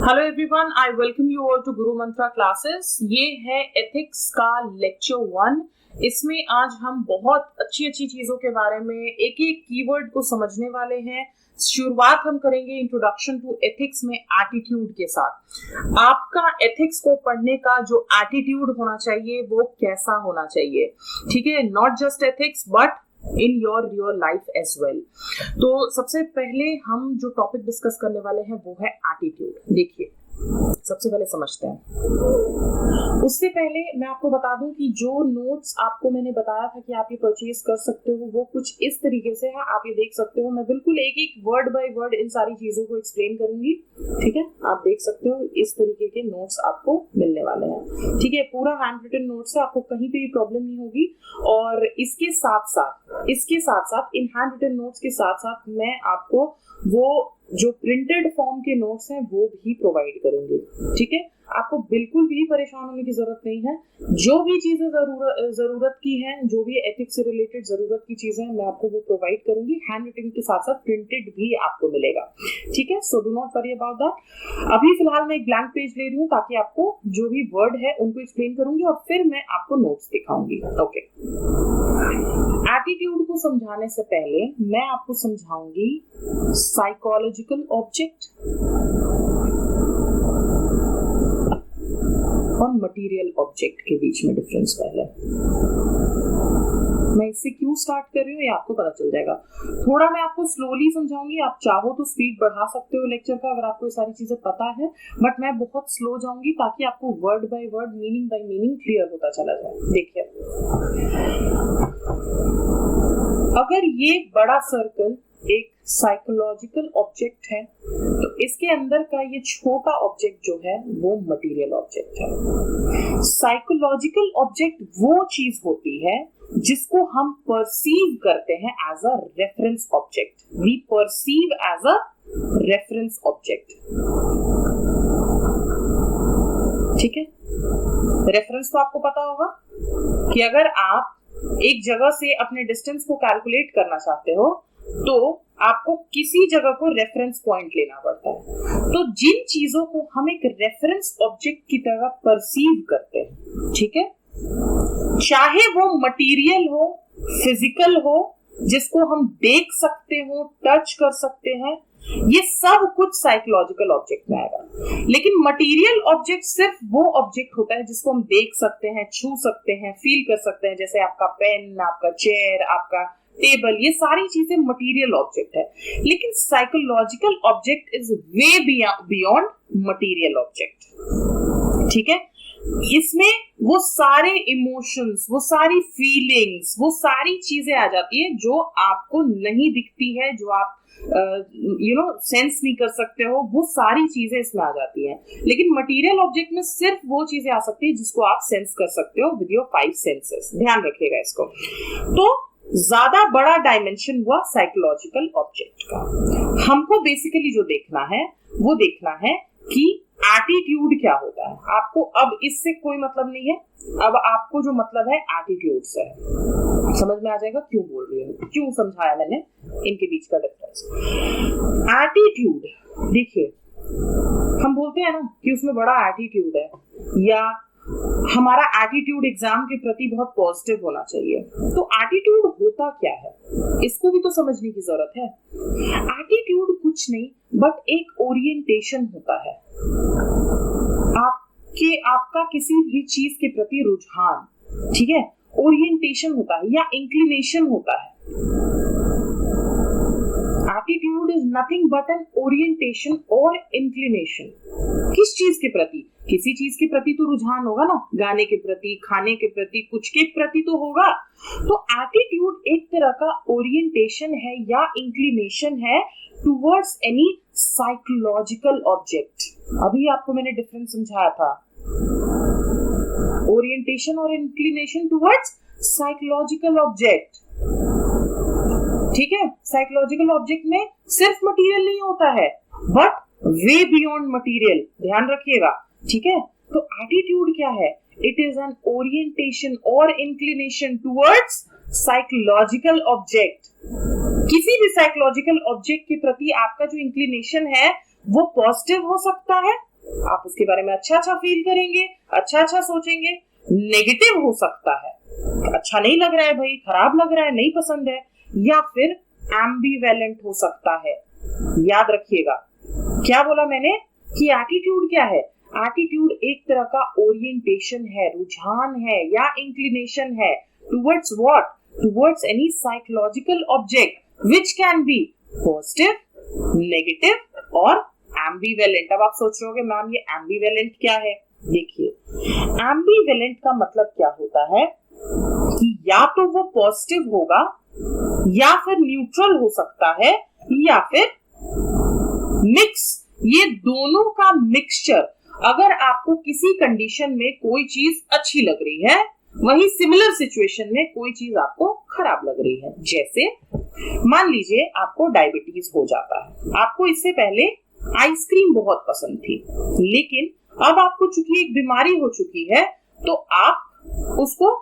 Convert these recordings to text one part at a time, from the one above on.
Hello everyone, I welcome you all to Guru Mantra classes. ये है ethics का लेक्चर 1। इसमें आज हम बहुत अच्छी अच्छी चीजों के बारे में एक एक कीवर्ड को समझने वाले हैं। शुरुआत हम करेंगे इंट्रोडक्शन टू एथिक्स में एटीट्यूड के साथ। आपका एथिक्स को पढ़ने का जो एटीट्यूड होना चाहिए वो कैसा होना चाहिए, ठीक है। Not just ethics but in your real life as well. तो सबसे पहले हम जो टॉपिक डिस्कस करने वाले हैं वो है एटीट्यूड। देखिए, सबसे पहले समझते हैं। उससे पहले मैं आपको बता दूं कि जो नोट्स आपको मैंने बताया था कि आप ये परचेज कर सकते हो वो कुछ इस तरीके से है, आप ये देख सकते हो। मैं बिल्कुल एक एक वर्ड बाय वर्ड इन सारी चीजों को एक्सप्लेन करूंगी, ठीक है। आप देख सकते हो इस तरीके के नोट्स आपको मिलने वाले हैं, ठीक है। पूरा हैंड रिटन नोट्स है, आपको कहीं पे भी प्रॉब्लम नहीं होगी। और इसके साथ साथ इन हैंड रिटन नोट्स के साथ साथ मैं आपको वो जो प्रिंटेड फॉर्म के नोट्स हैं वो भी प्रोवाइड करूंगी, ठीक है। आपको बिल्कुल भी परेशान होने की जरूरत नहीं है। जो भी चीजें जरूरत की हैं, जो भी एथिक्स से रिलेटेड जरूरत की चीजें हैं, मैं आपको वो प्रोवाइड करूंगी। हैंड रिटन के साथ साथ प्रिंटेड भी आपको मिलेगा, ठीक है। So do not worry about that. अभी फिलहाल मैं एक ब्लैंक पेज ले रही हूँ ताकि आपको जो भी वर्ड है उनको एक्सप्लेन करूंगी और फिर मैं आपको नोट्स दिखाऊंगी, ओके। एटीट्यूड को समझाने से पहले मैं आपको समझाऊंगी साइकोलॉजिकल ऑब्जेक्ट और मटेरियल ऑब्जेक्ट के बीच में डिफरेंस। पहले मैं इससे क्यों स्टार्ट कर रही हूँ ये आपको पता चल जाएगा। थोड़ा मैं आपको स्लोली समझाऊंगी, आप चाहो तो स्पीड बढ़ा सकते हो लेक्चर का अगर आपको ये सारी चीजें पता है, बट मैं बहुत स्लो जाऊंगी ताकि आपको word by word, meaning bye meaning clear होता चला जाए। देखिए, अगर ये बड़ा सर्कल एक साइकोलॉजिकल ऑब्जेक्ट है तो इसके अंदर का ये छोटा ऑब्जेक्ट जो है वो मटेरियल ऑब्जेक्ट है। साइकोलॉजिकल ऑब्जेक्ट वो चीज होती है जिसको हम परसीव करते हैं as a reference object. We perceive as a reference object, ठीक है। रेफरेंस तो आपको पता होगा कि अगर आप एक जगह से अपने डिस्टेंस को कैलकुलेट करना चाहते हो तो आपको किसी जगह को रेफरेंस पॉइंट लेना पड़ता है। तो जिन चीजों को हम एक रेफरेंस ऑब्जेक्ट की तरह परसीव करते हैं, ठीक है, चाहे वो मटेरियल हो, फिजिकल हो, जिसको हम देख सकते हो, टच कर सकते हैं, ये सब कुछ साइकोलॉजिकल ऑब्जेक्ट में आएगा। लेकिन मटेरियल ऑब्जेक्ट सिर्फ वो ऑब्जेक्ट होता है जिसको हम देख सकते हैं, छू सकते हैं, फील कर सकते हैं, जैसे आपका पेन, आपका चेयर, आपका टेबल, ये सारी चीजें मटेरियल ऑब्जेक्ट है। लेकिन psychological object is way beyond material object, ठीक है। इसमें वो सारे इमोशंस, वो सारी फीलिंग्स, वो सारी चीजें आ जाती है जो आपको नहीं दिखती है, जो आप सेंस नहीं कर सकते हो, वो सारी चीजें इसमें आ जाती हैं। लेकिन मटेरियल ऑब्जेक्ट में सिर्फ वो चीजें आ सकती है जिसको आप सेंस कर सकते हो विद योर 5 सेंसेस। ध्यान रखिएगा इसको। तो ज्यादा बड़ा डायमेंशन हुआ साइकोलॉजिकल ऑब्जेक्ट का। हमको बेसिकली जो देखना है वो देखना है कि एटीट्यूड क्या होता है। आपको अब इससे कोई मतलब नहीं है, अब आपको जो मतलब है एटीट्यूड से है। समझ में आ जाएगा क्यों बोल रही हूँ, क्यों समझाया मैंने इनके बीच का डिफरेंस। एटीट्यूड, देखिए, हम बोलते हैं ना कि उसमें बड़ा एटीट्यूड है या हमारा एटीट्यूड एग्जाम के प्रति बहुत पॉजिटिव होना चाहिए। तो एटीट्यूड होता क्या है इसको भी तो समझने की जरूरत है। एटीट्यूड कुछ नहीं बट एक ओरिएंटेशन होता है, आपका किसी भी चीज के प्रति रुझान, ठीक है। ओरिएंटेशन होता है या इंक्लिनेशन होता है। Attitude is nothing but an orientation और इंक्लिनेशन। किस चीज के प्रति? किसी चीज के प्रति तो रुझान होगा ना, गाने के प्रति, खाने के प्रति, कुछ के प्रति तो होगा। तो एटीट्यूड एक तरह का ओरिएंटेशन है या इंक्लिनेशन है टुवर्ड्स एनी साइकोलॉजिकल ऑब्जेक्ट। अभी आपको मैंने डिफरेंस समझाया था, ओरिएंटेशन और इंक्लिनेशन टुवर्ड्स साइकोलॉजिकल ऑब्जेक्ट, ठीक है। साइकोलॉजिकल ऑब्जेक्ट में सिर्फ मटेरियल नहीं होता है बट वे बियॉन्ड मटेरियल, ध्यान रखिएगा, ठीक है। तो एटीट्यूड क्या है? इट इज एन ओरिएंटेशन और इंक्लिनेशन टुवर्ड्स साइकोलॉजिकल ऑब्जेक्ट। किसी भी साइकोलॉजिकल ऑब्जेक्ट के प्रति आपका जो इंक्लिनेशन है वो पॉजिटिव हो सकता है आप उसके बारे में अच्छा अच्छा फील करेंगे, अच्छा अच्छा सोचेंगे। नेगेटिव हो सकता है, अच्छा नहीं लग रहा है भाई, खराब लग रहा है, नहीं पसंद है। या फिर एम्बिवेलेंट हो सकता है। याद रखिएगा क्या बोला मैंने कि एटीट्यूड क्या है। एटीट्यूड एक तरह का ओरिएंटेशन है, रुझान है या इंक्लिनेशन है towards what, towards any psychological object which can be positive, negative और एम्बिवेलेंट। अब आप सोच रहे होगे मैम ये एम्बिवेलेंट क्या है। देखिए एम्बिवेलेंट का मतलब क्या होता है कि या तो वो पॉजिटिव होगा या फिर न्यूट्रल हो सकता है या फिर मिक्स, ये दोनों का मिक्सचर। अगर आपको किसी कंडीशन में कोई चीज अच्छी लग रही है, वही सिमिलर सिचुएशन में कोई चीज आपको खराब लग रही है। जैसे मान लीजिए आपको डायबिटीज हो जाता है, आपको इससे पहले आइसक्रीम बहुत पसंद थी, लेकिन अब आपको चूंकि एक बीमारी हो चुकी है तो आप उसको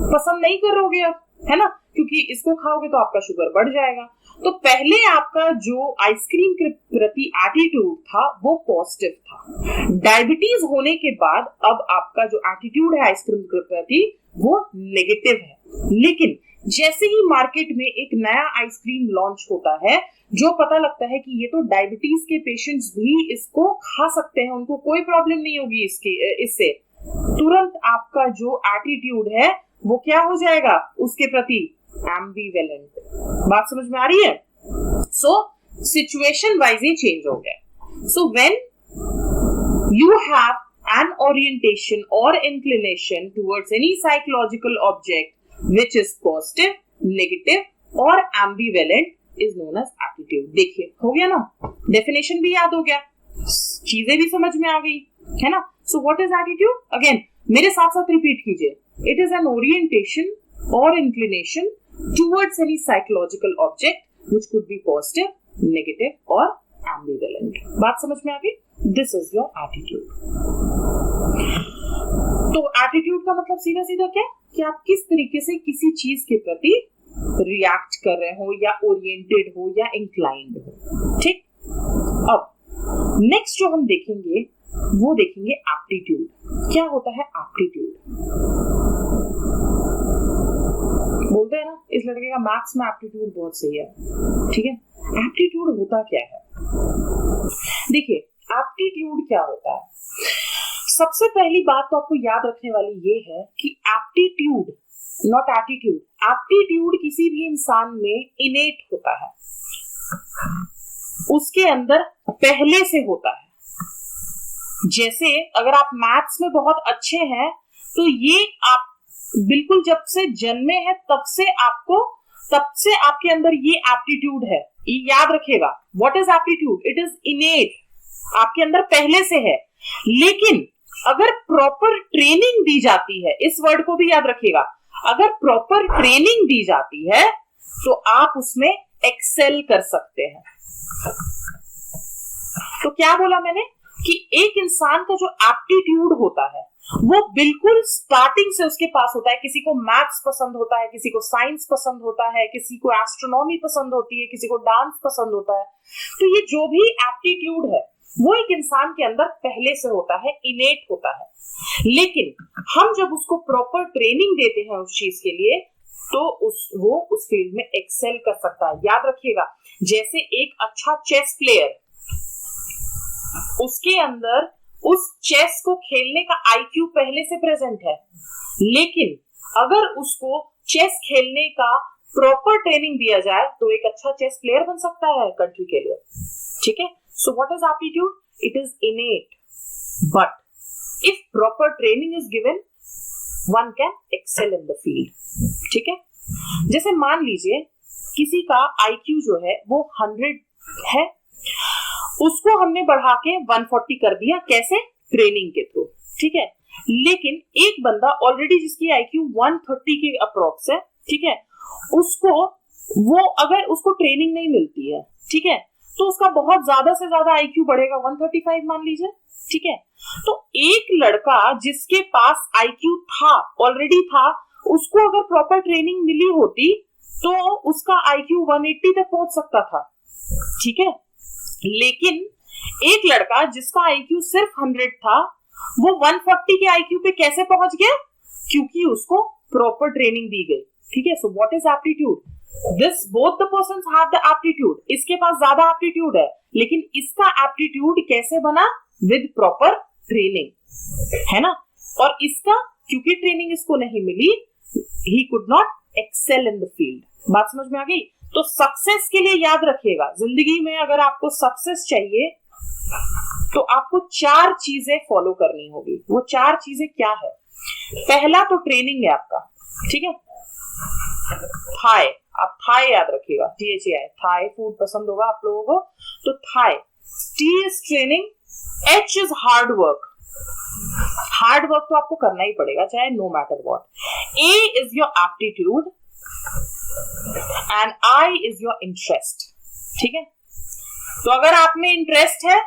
पसंद नहीं करोगे अब, है ना, क्योंकि इसको खाओगे तो आपका शुगर बढ़ जाएगा। तो पहले आपका जो आइसक्रीम के प्रति एटीट्यूड था वो पॉजिटिव था। डायबिटीज होने के बाद अब आपका जो एटीट्यूड है आइसक्रीम के प्रति वो नेगेटिव है। लेकिन जैसे ही मार्केट में एक नया आइसक्रीम लॉन्च होता है, जो पता लगता है कि ये तो डायबिटीज के पेशेंट्स भी इसको खा सकते हैं, उनको कोई प्रॉब्लम नहीं होगी इससे, तुरंत आपका जो एटीट्यूड है वो क्या हो जाएगा उसके प्रति, एम्बिवेलेंट। बात समझ में आ रही है। सो सिचुएशन वाइज ही चेंज हो गया। So when you have an orientation और inclination towards any psychological object which is positive, negative और ambivalent is known as attitude। देखिए हो गया ना, डेफिनेशन भी याद हो गया, चीजें भी समझ में आ गई, है ना। So what is attitude? Again मेरे साथ साथ रिपीट कीजिए। It is an orientation or inclination towards any psychological object which could be positive, negative और ambivalent। बात समझ में आ गई। This is your attitude। तो एटीट्यूड का मतलब सीधा सीधा क्या कि आप किस तरीके से किसी चीज के प्रति रिएक्ट कर रहे हो या ओरिएंटेड हो या इंक्लाइंड हो। ठीक, अब नेक्स्ट जो हम देखेंगे वो देखेंगे एप्टीट्यूड। क्या होता है एप्टीट्यूड? बोलते हैं ना इस लड़के का मैथ्स में एप्टीट्यूड बहुत सही है। ठीक है, एप्टीट्यूड होता क्या है? देखिए एप्टीट्यूड क्या होता है, सबसे पहली बात तो आपको याद रखने वाली ये है कि एप्टीट्यूड नॉट एटीट्यूड, एप्टीट्यूड किसी भी इंसान में इनेट होता है, उसके अंदर पहले से होता है। जैसे अगर आप मैथ्स में बहुत अच्छे हैं तो ये आप बिल्कुल जब से जन्मे हैं तब से आपके अंदर ये एप्टीट्यूड है। ये याद रखिएगा, what is aptitude? It is इनेट, आपके अंदर पहले से है। लेकिन अगर प्रॉपर ट्रेनिंग दी जाती है, इस वर्ड को भी याद रखिएगा, अगर प्रॉपर ट्रेनिंग दी जाती है तो आप उसमें एक्सेल कर सकते हैं। तो क्या बोला मैंने कि एक इंसान का जो एप्टीट्यूड होता है वो बिल्कुल स्टार्टिंग से उसके पास होता है। किसी को मैथ्स पसंद होता है, किसी को साइंस पसंद होता है, किसी को एस्ट्रोनॉमी पसंद होती है, किसी को डांस पसंद होता है। तो ये जो भी एप्टीट्यूड है वो एक इंसान के अंदर पहले से होता है, इनेट होता है। लेकिन हम जब उसको प्रॉपर ट्रेनिंग देते हैं उस चीज के लिए तो वो उस फील्ड में एक्सेल कर सकता है। याद रखिएगा, जैसे एक अच्छा चेस प्लेयर, उसके अंदर उस चेस को खेलने का आईक्यू पहले से प्रेजेंट है, लेकिन अगर उसको चेस खेलने का प्रॉपर ट्रेनिंग दिया जाए तो एक अच्छा चेस प्लेयर बन सकता है कंट्री के लिए। ठीक है, so what is aptitude? It is innate, but if proper training is given one can excel in the field। ठीक है, जैसे मान लीजिए किसी का आईक्यू जो है वो 100 है, उसको हमने बढ़ा के 140 कर दिया, कैसे? ट्रेनिंग के थ्रू। ठीक है, लेकिन एक बंदा ऑलरेडी जिसकी आईक्यू 130 के अप्रोक्स है, ठीक है, अगर उसको ट्रेनिंग नहीं मिलती है, ठीक है, तो उसका बहुत ज्यादा से ज्यादा आईक्यू बढ़ेगा 135 मान लीजिए। ठीक है, तो एक लड़का जिसके पास आईक्यू था, ऑलरेडी था, उसको अगर प्रॉपर ट्रेनिंग मिली होती तो उसका आईक्यू 180 तक पहुंच सकता था। ठीक है, लेकिन एक लड़का जिसका आईक्यू सिर्फ 100 था, वो 140 के आईक्यू पे कैसे पहुंच गया? क्योंकि उसको प्रॉपर ट्रेनिंग दी गई। ठीक है, सो what is aptitude? This both the persons have the aptitude. इसके पास ज्यादा एप्टीट्यूड है, लेकिन इसका एप्टीट्यूड कैसे बना? विद प्रॉपर ट्रेनिंग, है ना। और इसका क्योंकि ट्रेनिंग इसको नहीं मिली, he could not excel in the field. बात समझ में आ गई? तो सक्सेस के लिए याद रखिएगा, जिंदगी में अगर आपको सक्सेस चाहिए तो आपको 4 चीजें फॉलो करनी होगी। वो 4 चीजें क्या है? पहला तो ट्रेनिंग है आपका, ठीक है। थाई, आप थाई याद रखिएगा, THAI, थाई फूड पसंद होगा आप लोगों को, तो थाई। T is training, H is hard work. Hard work तो आपको करना ही पड़ेगा, चाहे no matter what. A is your aptitude and I is your interest. ठीक है, तो अगर आप में इंटरेस्ट है,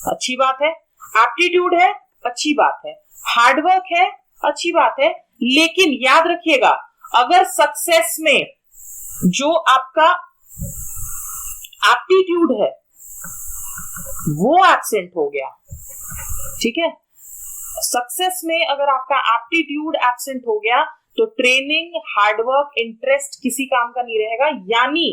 अच्छी बात है, एप्टीट्यूड है, अच्छी बात है, हार्डवर्क है, अच्छी बात है, लेकिन याद रखिएगा, अगर सक्सेस में जो आपका एप्टीट्यूड है वो एब्सेंट हो गया, ठीक है, सक्सेस में अगर आपका एप्टीट्यूड एब्सेंट हो गया तो ट्रेनिंग, हार्डवर्क, इंटरेस्ट किसी काम का नहीं रहेगा। यानी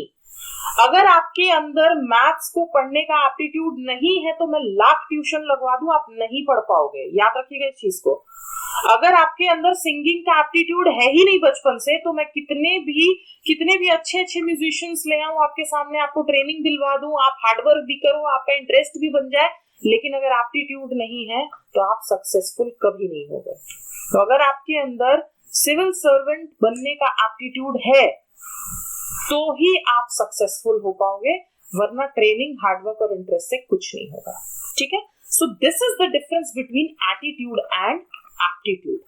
अगर आपके अंदर मैथ्स को पढ़ने का एप्टीट्यूड नहीं है तो मैं लाख ट्यूशन लगवा दूं, आप नहीं पढ़ पाओगे। याद रखिएगा इस चीज को। अगर आपके अंदर सिंगिंग का एप्टीट्यूड है ही नहीं बचपन से, तो मैं कितने भी अच्छे म्यूजिशियंस ले आऊं आपके सामने, आपको ट्रेनिंग दिलवा दूं, आप हार्डवर्क भी करो, आपका इंटरेस्ट भी बन जाए, लेकिन अगर एप्टीट्यूड नहीं है तो आप सक्सेसफुल कभी नहीं होगे। तो अगर आपके अंदर सिविल सर्वेंट बनने का एप्टीट्यूड है तो ही आप सक्सेसफुल हो पाओगे, वरना ट्रेनिंग, हार्डवर्क और इंटरेस्ट से कुछ नहीं होगा। ठीक है, so this is the difference between attitude and aptitude.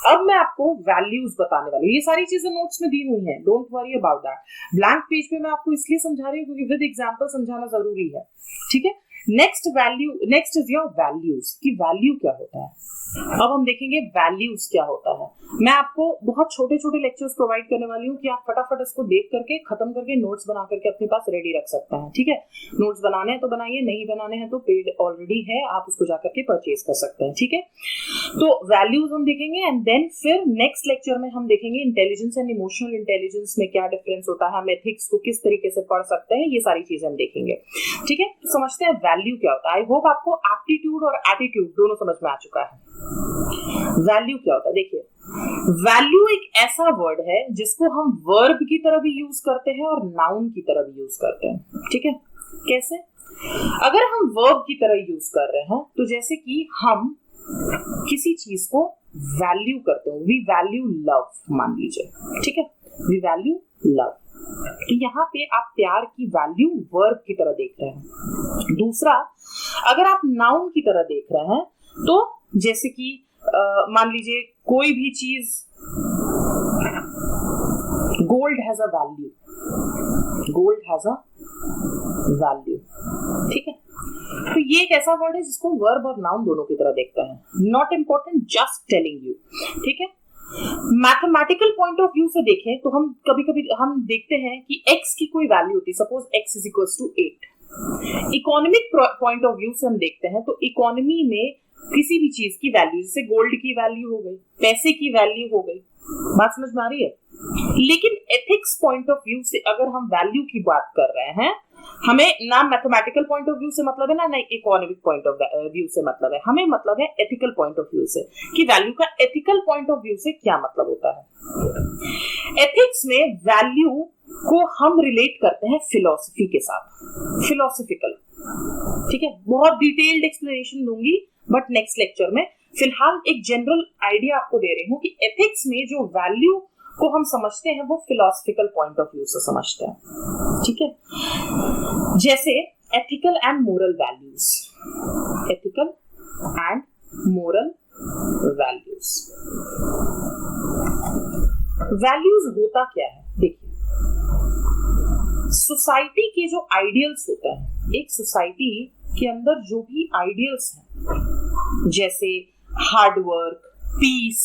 अब मैं आपको वैल्यूज बताने वाली हूँ। ये सारी चीजें नोट्स में दी हुई हैं, don't worry about that. Blank page पे मैं आपको इसलिए समझा रही हूँ क्योंकि विद एग्जांपल समझाना जरूरी है। ठीक है, नेक्स्ट इज योर वैल्यूज, कि वैल्यू क्या होता है। अब हम देखेंगे वैल्यूज क्या होता है। मैं आपको बहुत छोटे छोटे लेक्चर्स प्रोवाइड करने वाली हूँ कि आप फटाफट इसको देख करके, खत्म करके, नोट्स बना करके अपने पास रेडी रख सकते हैं। ठीक है, नोट्स बनाने हैं तो बनाइए, नहीं बनाने हैं तो पेड ऑलरेडी है, आप उसको जाकर के परचेज कर सकते हैं। ठीक है, तो वैल्यूज हम देखेंगे एंड देन फिर नेक्स्ट लेक्चर में हम देखेंगे इंटेलिजेंस एंड इमोशनल इंटेलिजेंस में क्या डिफरेंस होता है, हम एथिक्स को किस तरीके से पढ़ सकते हैं, ये सारी चीजें हम देखेंगे। ठीक है, तो समझते हैं वैल्यू क्या होता है। आई होप आपको एप्टीट्यूड और एटीट्यूड दोनों समझ में आ चुका है। वैल्यू क्या होता है? देखिए, वैल्यू एक ऐसा वर्ड है जिसको हम वर्ब की तरह भी यूज करते हैं और नाउन की तरह भी यूज करते हैं। ठीक है, कैसे? अगर हम वर्ब की तरह यूज कर रहे हैं तो जैसे कि हम किसी चीज को वैल्यू करते हैं, वी वैल्यू लव, मान लीजिए। ठीक है, वी वैल्यू लव, तो यहाँ पे आप प्यार की वैल्यू वर्ब की तरह देख रहे हैं। दूसरा, अगर आप नाउन की तरह देख रहे हैं तो जैसे कि मान लीजिए कोई भी चीज, gold has a value, gold has a value. ठीक है, तो ये एक ऐसा वर्ड है जिसको वर्ब और नाउन दोनों की तरह देखते हैं। Not important, just telling you. ठीक है, मैथमेटिकल पॉइंट ऑफ व्यू से देखें तो हम कभी हम देखते हैं कि x की कोई वैल्यू होती है, suppose x is equal to 8। Economic point of view से हम देखते हैं तो इकोनॉमी में किसी भी चीज की वैल्यू, जैसे गोल्ड की वैल्यू हो गई, पैसे की वैल्यू हो गई। बात समझ में आ रही है? लेकिन एथिक्स पॉइंट ऑफ व्यू से अगर हम वैल्यू की बात कर रहे हैं, हमें ना मैथमेटिकल पॉइंट ऑफ व्यू से मतलब है, ना इकोनॉमिक पॉइंट ऑफ व्यू से मतलब है, हमें मतलब है एथिकल पॉइंट ऑफ व्यू से, कि वैल्यू का एथिकल पॉइंट ऑफ व्यू से क्या मतलब होता है। एथिक्स में वैल्यू को हम रिलेट करते हैं फिलॉसफी के साथ, फिलोसफिकल। ठीक है, बहुत डिटेल्ड एक्सप्लेनेशन दूंगी बट नेक्स्ट लेक्चर में। फिलहाल एक जनरल आइडिया आपको दे रही हूँ कि एथिक्स में जो वैल्यू को हम समझते हैं वो फिलोसफिकल पॉइंट ऑफ व्यू से समझते हैं। ठीक है, जैसे ethical and moral values, ethical and moral values. Values होता क्या है? देखिए, सोसाइटी के जो आइडियल्स होते हैं, एक सोसाइटी के अंदर जो भी आइडियल्स हैं, जैसे हार्डवर्क, पीस,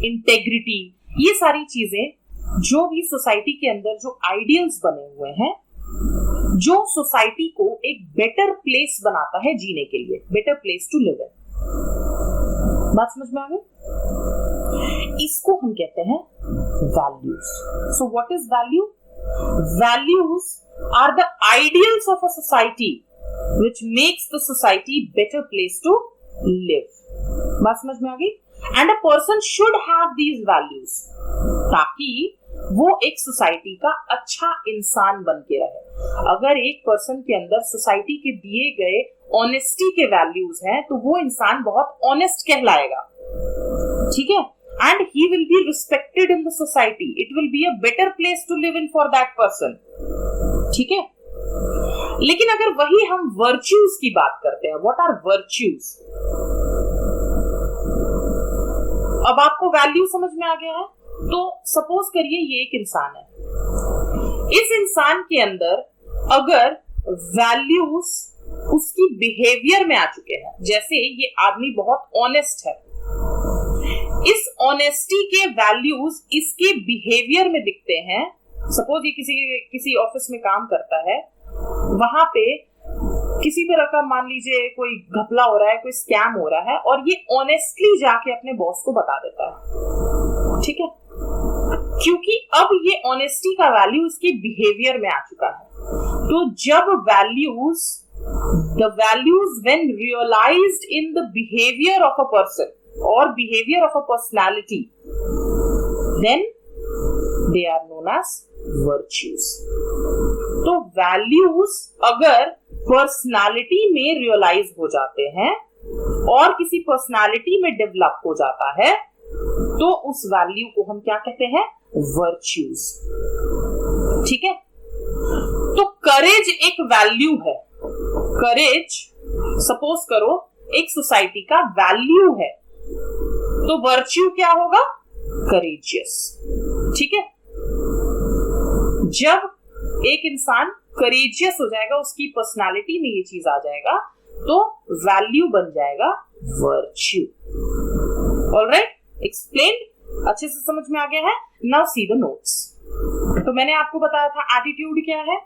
इंटेग्रिटी, ये सारी चीजें जो भी सोसाइटी के अंदर जो आइडियल्स बने हुए हैं जो सोसाइटी को एक बेटर प्लेस बनाता है जीने के लिए, better place to live in. बात समझ में आ गई? इसको हम कहते हैं values. So what is value? Values are the ideals of a society which makes the society better place to live. बात समझ में आ गई? And a person should have these values ताकि वो एक सोसाइटी का अच्छा इंसान बन के रहे। अगर एक पर्सन के अंदर सोसाइटी के दिए गए ऑनेस्टी के वैल्यूज हैं तो वो इंसान बहुत ऑनेस्ट कहलाएगा, ठीक है? And he will be respected in the society. It will be a better place to live in for that person. ठीक है? लेकिन अगर वही हम वर्च्यूज की बात करते हैं, व्हाट आर वर्च्यूज? अब आपको वैल्यू समझ में आ गया है, तो सपोज करिए ये एक इंसान है। इस इंसान के अंदर अगर वैल्यूज उसकी बिहेवियर में आ चुके हैं, जैसे ये आदमी बहुत ऑनेस्ट है, इस ऑनेस्टी के वैल्यूज इसके बिहेवियर में दिखते हैं। सपोज ये किसी ऑफिस में काम करता है, वहां पे किसी तरह का मान लीजिए कोई घपला हो रहा है, कोई स्कैम हो रहा है, और ये ऑनेस्टली जाके अपने बॉस को बता देता है, ठीक है? क्योंकि अब ये ऑनेस्टी का वैल्यू इसके बिहेवियर में आ चुका है। तो जब the values when realised in the behaviour of a person और behaviour of a personality, then they are known as virtues. तो वैल्यूज अगर पर्सनालिटी में रियलाइज हो जाते हैं और किसी पर्सनालिटी में डेवलप हो जाता है तो उस वैल्यू को हम क्या कहते हैं? वर्च्यूज, ठीक है? तो करेज एक वैल्यू है। करेज सपोज करो एक सोसाइटी का वैल्यू है, तो वर्च्यू क्या होगा? करेजियस, ठीक है? जब एक इंसान करेजियस हो जाएगा, उसकी पर्सनालिटी में ये चीज आ जाएगा, तो वैल्यू बन जाएगा वर्च्यू। ऑलराइट, एक्सप्लेन, अच्छे से समझ में आ गया है? Now see the notes. तो मैंने आपको बताया था एटीट्यूड क्या है?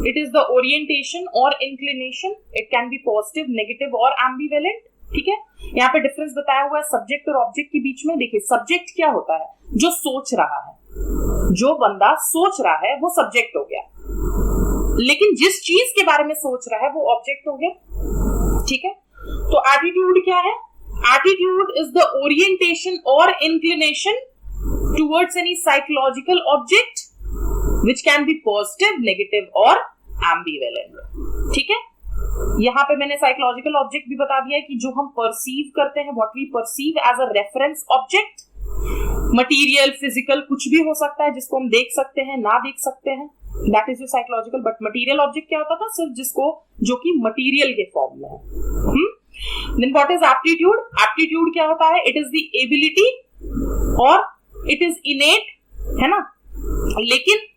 इट इज द ओरिएंटेशन और inclination. It can be positive, negative और एम्बिवेलेंट, ठीक है? यहाँ पे डिफरेंस बताया हुआ है सब्जेक्ट और ऑब्जेक्ट के बीच में। देखिए, सब्जेक्ट क्या होता है? जो सोच रहा है, जो बंदा सोच रहा है वो सब्जेक्ट हो गया, लेकिन जिस चीज के बारे में सोच रहा है वो ऑब्जेक्ट हो गया, ठीक है? तो एटीट्यूड क्या है? एटीट्यूड इज द ओरिएंटेशन और inclination towards any psychological object which can be positive, negative और एम्बिवेलेंट, ठीक है? यहाँ पे मैंने साइकोलॉजिकल ऑब्जेक्ट भी बता दिया है कि जो हम परसीव करते हैं, what we perceive as a reference object, material, physical, कुछ भी हो सकता है जिसको हम देख सकते हैं, ना देख सकते हैं, that is your psychological. But material object क्या होता था? सिर्फ जिसको, जो कि मटीरियल के फॉर्म में है। Then what is aptitude? Aptitude क्या होता है? इट इज द एबिलिटी और इट इज इनेट, है ना? लेकिन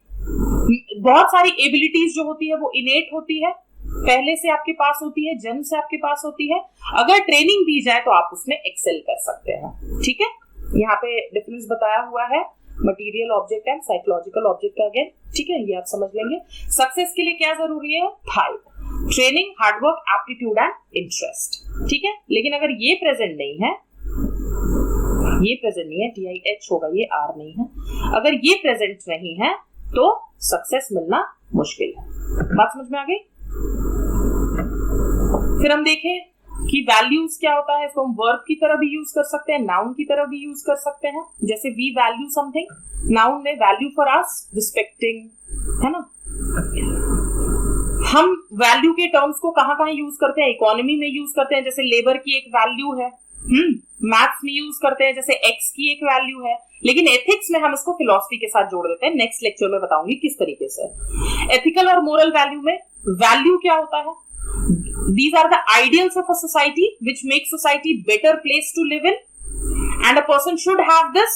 बहुत सारी एबिलिटीज जो होती है वो इनेट होती है, पहले से आपके पास होती है, जन्म से आपके पास होती है। अगर ट्रेनिंग दी जाए तो आप उसमें एक्सेल कर सकते हैं, ठीक है? यहाँ पे डिफरेंस बताया हुआ है material object and psychological object का, अगेन, ठीक है? ये आप समझ लेंगे। सक्सेस के लिए क्या जरूरी है? 5: training, hard work, aptitude and interest, ठीक है? लेकिन अगर ये प्रेजेंट नहीं है, ये प्रेजेंट नहीं है, TIH होगा, ये R नहीं है, अगर ये प्रेजेंट नहीं है तो सक्सेस मिलना मुश्किल है। बात समझ में आ गई? फिर हम देखें कि वैल्यूज क्या होता है। इसको हम वर्ब की तरह भी यूज कर सकते हैं, नाउन की तरह भी यूज कर सकते हैं। जैसे वी वैल्यू समथिंग, नाउन में वैल्यू फॉर अस, रिस्पेक्टिंग, है ना? हम वैल्यू के टर्म्स को कहां कहां यूज करते हैं? इकोनॉमी में यूज करते हैं, जैसे लेबर की एक वैल्यू है। मैथ्स में यूज करते हैं, जैसे एक्स की एक वैल्यू है। लेकिन एथिक्स में हम इसको फिलॉसफी के साथ जोड़ देते हैं। नेक्स्ट लेक्चर में बताऊंगी किस तरीके से। एथिकल और मोरल वैल्यू में वैल्यू क्या होता है? These are the ideals of a society which make society better place to live in, and a person should have this,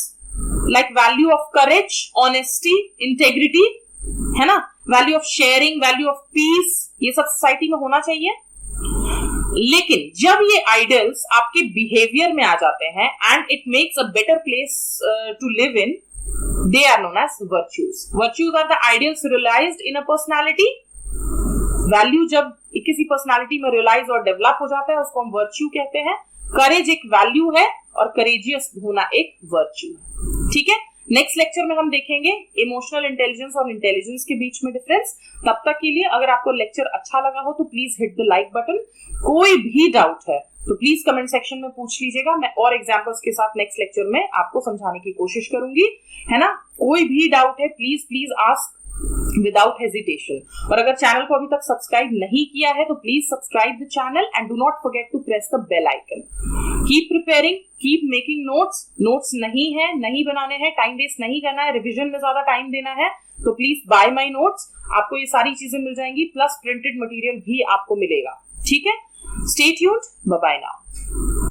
like value of courage, honesty, integrity, है ना? Value of sharing, value of peace, ये सब society में होना चाहिए। लेकिन जब ये आइडियल्स आपके बिहेवियर में आ जाते हैं and it makes a better place to live in, They are known as virtues. Virtues are the ideals realized in a personality. Value जब किसी पर्सनालिटी में रियलाइज और डेवलप हो जाता है उसको हम वर्च्यू कहते हैं. करेज एक वैल्यू है और करेजियस होना एक वर्च्यू है. ठीक है, नेक्स्ट लेक्चर में हम देखेंगे इमोशनल इंटेलिजेंस और इंटेलिजेंस के बीच में डिफरेंस. तब तक के लिए अगर आपको लेक्चर अच्छा लगा हो तो please hit the like button. कोई भी डाउट है तो प्लीज कमेंट सेक्शन में पूछ लीजिएगा. मैं और एग्जांपल्स के साथ नेक्स्ट लेक्चर में आपको समझाने की कोशिश करूंगी, है ना. कोई भी डाउट है please please ask without hesitation. और अगर चैनल को अभी तक सब्सक्राइब नहीं किया है तो please subscribe the channel and do not forget to press the bell icon. Keep preparing, keep making notes. Notes नहीं है, नहीं बनाने हैं, टाइम वेस्ट नहीं करना है, रिविजन में ज्यादा टाइम देना है तो प्लीज बाय माई नोट्स. आपको ये सारी चीजें मिल जाएंगी प्लस प्रिंटेड मटेरियल भी आपको मिलेगा. ठीक है, stay tuned, bye bye now.